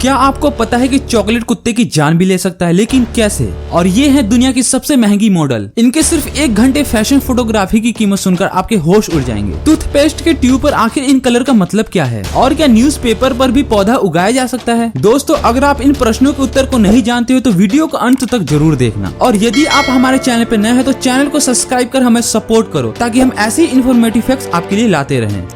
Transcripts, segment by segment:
क्या आपको पता है कि चॉकलेट कुत्ते की जान भी ले सकता है, लेकिन कैसे? और ये है दुनिया की सबसे महंगी मॉडल। इनके सिर्फ 1 घंटे फैशन फोटोग्राफी की कीमत सुनकर आपके होश उड़ जाएंगे। टूथपेस्ट के ट्यूब पर आखिर इन कलर का मतलब क्या है? और क्या न्यूज़पेपर पर भी पौधा उगाया जा सकता है? दोस्तों, अगर आप इन प्रश्नों के उत्तर को नहीं जानते हो तो वीडियो को अंत तक जरूर देखना। और यदि आप हमारे चैनल पर नए हैं तो चैनल को सब्सक्राइब कर हमें सपोर्ट करो, ताकि हम ऐसी इन्फॉर्मेटिव फैक्ट्स आपके लिए लाते रहें।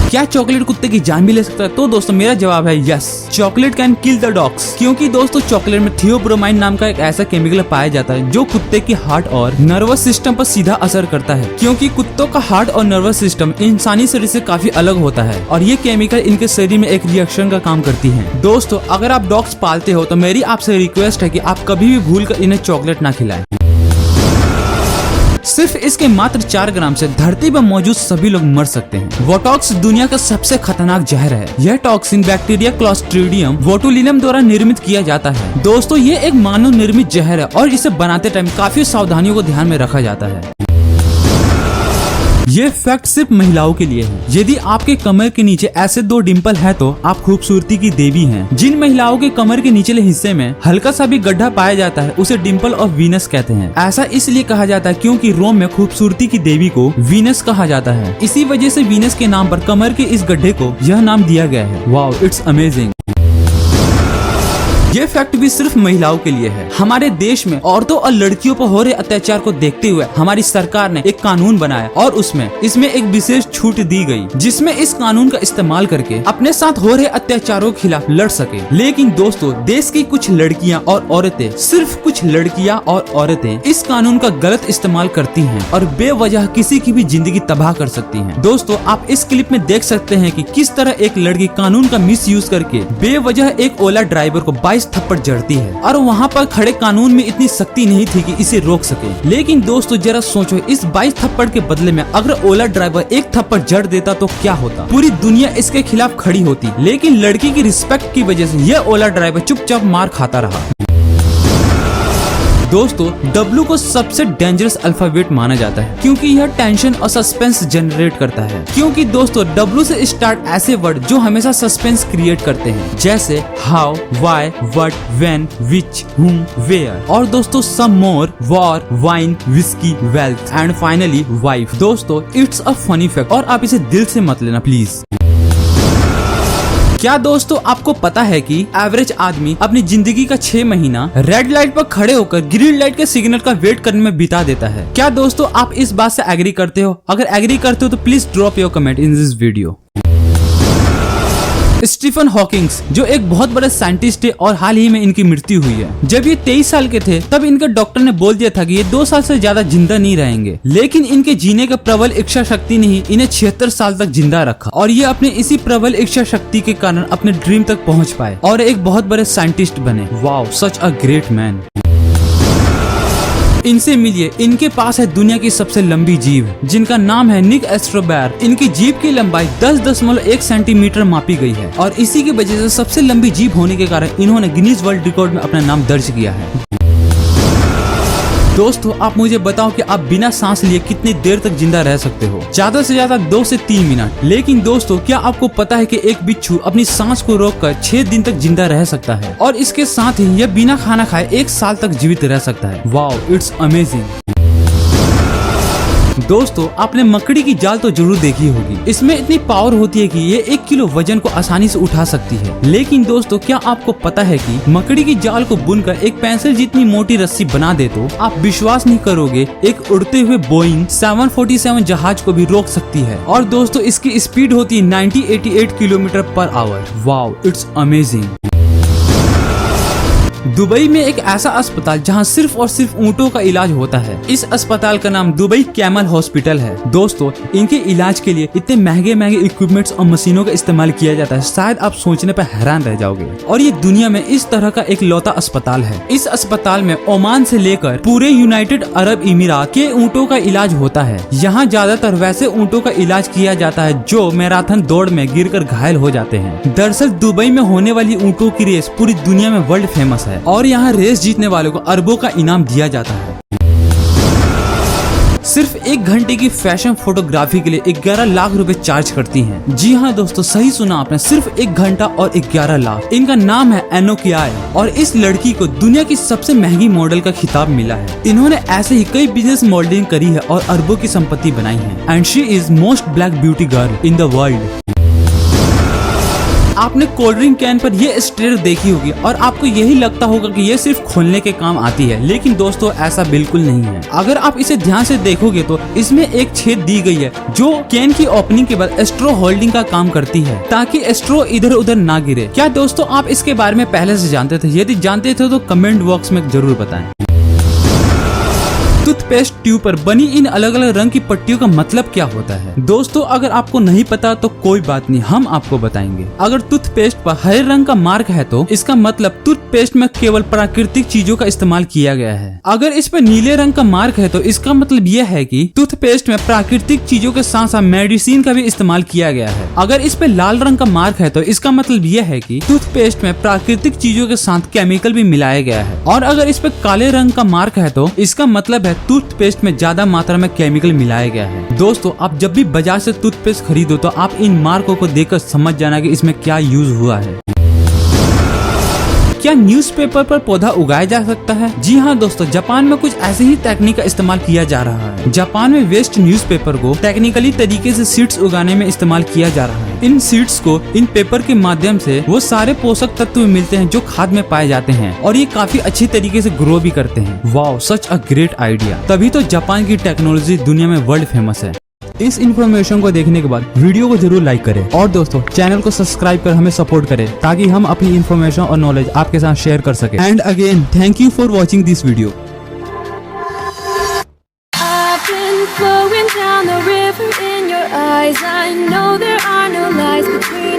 क्या चॉकलेट कुत्ते की जान भी ले सकता है? तो दोस्तों, मेरा जवाब है yes, chocolate can kill the dogs. क्योंकि दोस्तों, चॉकलेट में थियोब्रोमाइन नाम का एक ऐसा केमिकल पाया जाता है जो कुत्ते की हार्ट और नर्वस सिस्टम पर सीधा असर करता है। क्योंकि कुत्तों का हार्ट और नर्वस सिस्टम इंसानी शरीर से काफी अलग होता है और ये केमिकल इनके शरीर में एक रिएक्शन का काम करती है। दोस्तों, अगर आप डॉग्स पालते हो तो मेरी आपसे रिक्वेस्ट है कि आप कभी भी भूल कर इन्हें चॉकलेट ना खिलाएं। सिर्फ इसके मात्र 4 ग्राम से धरती पर मौजूद सभी लोग मर सकते हैं। बोटॉक्स दुनिया का सबसे खतरनाक जहर है। यह टॉक्सिन बैक्टीरिया क्लोस्ट्रीडियम बोटुलिनम द्वारा निर्मित किया जाता है। दोस्तों, ये एक मानव निर्मित जहर है और इसे बनाते टाइम काफी सावधानियों को ध्यान में रखा जाता है। ये फैक्ट सिर्फ महिलाओं के लिए है। यदि आपके कमर के नीचे ऐसे 2 डिंपल है तो आप खूबसूरती की देवी हैं। जिन महिलाओं के कमर के निचले हिस्से में हल्का सा भी गड्ढा पाया जाता है उसे डिंपल ऑफ वीनस कहते हैं। ऐसा इसलिए कहा जाता है क्योंकि रोम में खूबसूरती की देवी को वीनस कहा जाता है। इसी वजह से वीनस के नाम पर कमर के इस गड्ढे को यह नाम दिया गया है। Wow, it's amazing. ये फैक्ट भी सिर्फ महिलाओं के लिए है। हमारे देश में औरतों और लड़कियों पर हो रहे अत्याचार को देखते हुए हमारी सरकार ने एक कानून बनाया और इसमें एक विशेष छूट दी गई, जिसमें इस कानून का इस्तेमाल करके अपने साथ हो रहे अत्याचारों के खिलाफ लड़ सके। लेकिन दोस्तों, देश की कुछ लड़कियां और औरतें, सिर्फ कुछ लड़कियां और औरतें इस कानून का गलत इस्तेमाल करती हैं और बेवजह किसी की भी जिंदगी तबाह कर सकती हैं। दोस्तों, आप इस क्लिप में देख सकते हैं कि किस तरह एक लड़की कानून का मिसयूज करके बेवजह एक ओला ड्राइवर को 22 थप्पड़ जड़ती है और वहाँ पर खड़े कानून में इतनी शक्ति नहीं थी कि इसे रोक सके। लेकिन दोस्तों, जरा सोचो, इस 22 थप्पड़ के बदले में अगर ओला ड्राइवर 1 थप्पड़ जड़ देता तो क्या होता? पूरी दुनिया इसके खिलाफ खड़ी होती। लेकिन लड़की की रिस्पेक्ट की वजह से यह ओला ड्राइवर चुपचाप मार खाता रहा। दोस्तों, W को सबसे डेंजरस अल्फाबेट माना जाता है क्योंकि यह टेंशन और सस्पेंस जनरेट करता है। क्योंकि दोस्तों, W से स्टार्ट ऐसे वर्ड जो हमेशा सस्पेंस क्रिएट करते हैं, जैसे how, why, what, when, which, whom, where. और दोस्तों, some more, war, wine, whisky, wealth and finally wife. दोस्तों, इट्स अ फनी फैक्ट और आप इसे दिल से मत लेना प्लीज। क्या दोस्तों, आपको पता है कि एवरेज आदमी अपनी जिंदगी का 6 महीना रेड लाइट पर खड़े होकर ग्रीन लाइट के सिग्नल का वेट करने में बिता देता है? क्या दोस्तों, आप इस बात से एग्री करते हो? अगर एग्री करते हो तो please drop your comment in this video. Stephen Hawkings, जो एक बहुत बड़े साइंटिस्ट है और हाल ही में इनकी मृत्यु हुई है। जब ये 23 साल के थे तब इनके डॉक्टर ने बोल दिया था कि ये 2 साल से ज्यादा जिंदा नहीं रहेंगे। लेकिन इनके जीने का प्रबल इच्छा शक्ति ने ही इन्हें 76 साल तक जिंदा रखा और ये अपने इसी प्रबल इच्छा शक्ति के कारण अपने ड्रीम तक पहुंच पाए और एक बहुत बड़े साइंटिस्ट बने। Wow, such a great man. इनसे मिलिए, इनके पास है दुनिया की सबसे लंबी जीभ, जिनका नाम है निक एस्ट्रोबैर। इनकी जीभ की लंबाई 10.1 सेंटीमीटर मापी गई है और इसी की वजह से सबसे लंबी जीभ होने के कारण इन्होंने गिनीज वर्ल्ड रिकॉर्ड में अपना नाम दर्ज किया है। दोस्तों, आप मुझे बताओ कि आप बिना सांस लिए कितनी देर तक जिंदा रह सकते हो? ज्यादा से ज्यादा 2 से 3 मिनट। लेकिन दोस्तों, क्या आपको पता है कि एक बिच्छू अपनी सांस को रोककर 6 दिन तक जिंदा रह सकता है और इसके साथ ही यह बिना खाना खाए 1 साल तक जीवित रह सकता है। Wow, it's amazing. दोस्तों, आपने मकड़ी की जाल तो जरूर देखी होगी। इसमें इतनी पावर होती है कि ये 1 किलो वजन को आसानी से उठा सकती है। लेकिन दोस्तों, क्या आपको पता है कि मकड़ी की जाल को बुनकर एक पेंसिल जितनी मोटी रस्सी बना दे तो आप विश्वास नहीं करोगे, एक उड़ते हुए बोइंग 747 जहाज को भी रोक सकती है। और दोस्तों, इसकी स्पीड होती है 90-88 kilometre per hour. Wow, it's amazing. Dubai में एक ऐसा अस्पताल जहां सिर्फ और सिर्फ ऊंटों का इलाज होता है। इस अस्पताल का नाम दुबई कैमल हॉस्पिटल है। दोस्तों, इनके इलाज के लिए इतने महंगे महंगे इक्विपमेंट्स और मशीनों का इस्तेमाल किया जाता है, शायद आप सोचने पर हैरान रह जाओगे। और ये दुनिया में इस तरह का एक लौता अस्पताल है। इस अस्पताल में ओमान से लेकर पूरे यूनाइटेड अरब इमीरात के ऊंटों का इलाज होता है। यहाँ ज्यादातर वैसे ऊंटों का इलाज किया जाता है जो मैराथन दौड़ में गिरकर घायल हो जाते हैं। दरअसल दुबई में होने वाली ऊंटों की रेस पूरी दुनिया में वर्ल्ड फेमस है और यहाँ रेस जीतने वालों को अरबों का इनाम दिया जाता है। सिर्फ 1 घंटे की फैशन फोटोग्राफी के लिए 11 लाख रुपए चार्ज करती हैं। जी हाँ दोस्तों, सही सुना आपने, सिर्फ 1 घंटा और 11 लाख। इनका नाम है एनोकियाई और इस लड़की को दुनिया की सबसे महंगी मॉडल का खिताब मिला है। इन्होंने ऐसे ही कई बिजनेस मॉडलिंग करी है और अरबों की संपत्ति बनाई है and she is most black beauty girl in the world. आपने कोल्ड ड्रिंक कैन पर ये स्टिकर देखी होगी और आपको यही लगता होगा कि ये सिर्फ खोलने के काम आती है, लेकिन दोस्तों ऐसा बिल्कुल नहीं है। अगर आप इसे ध्यान से देखोगे तो इसमें एक छेद दी गई है जो कैन की ओपनिंग के बाद स्ट्रॉ होल्डिंग का काम करती है ताकि स्ट्रॉ इधर उधर ना गिरे। क्या दोस्तों आप इसके बारे में पहले से जानते थे? यदि जानते थे तो कमेंट बॉक्स में जरूर बताएं। टूथपेस्ट ट्यूब पर बनी इन अलग अलग रंग की पट्टियों का मतलब क्या होता है? दोस्तों अगर आपको नहीं पता तो कोई बात नहीं, हम आपको बताएंगे। अगर टूथपेस्ट पर हरे रंग का मार्क है तो इसका मतलब टूथपेस्ट में केवल प्राकृतिक चीजों का इस्तेमाल किया गया है। अगर इस पर नीले रंग का मार्क है तो इसका मतलब यह है कि टूथपेस्ट में प्राकृतिक चीजों के साथ साथ मेडिसिन का भी इस्तेमाल किया गया है। अगर इस पे लाल रंग का मार्क है तो इसका मतलब यह है कि टूथपेस्ट में प्राकृतिक चीजों के साथ केमिकल भी मिलाया गया है। और अगर इस पे काले रंग का मार्क है तो इसका मतलब टूथपेस्ट में ज्यादा मात्रा में केमिकल मिलाया गया है। दोस्तों आप जब भी बाजार से टूथपेस्ट खरीदो तो आप इन मार्कों को देखकर समझ जाना कि इसमें क्या यूज हुआ है। क्या न्यूज़पेपर पर पौधा उगाया जा सकता है? जी हाँ दोस्तों, जापान में कुछ ऐसी ही तकनीक का इस्तेमाल किया जा रहा है। जापान में वेस्ट न्यूज़पेपर को टेक्निकली तरीके से सीड्स उगाने में इस्तेमाल किया जा रहा है। इन सीड्स को इन पेपर के माध्यम से वो सारे पोषक तत्व मिलते हैं जो खाद में पाए जाते हैं और ये काफी अच्छी तरीके से ग्रो भी करते हैं। Wow, such a great idea. तभी तो जापान की टेक्नोलॉजी दुनिया में वर्ल्ड फेमस है। इस इन्फॉर्मेशन को देखने के बाद वीडियो को जरूर लाइक करें और दोस्तों चैनल को सब्सक्राइब कर हमें सपोर्ट करें ताकि हम अपनी इन्फॉर्मेशन और नॉलेज आपके साथ शेयर कर सकें। And again thank you for watching this video. Flowing down the river in your eyes, I know there are no lies between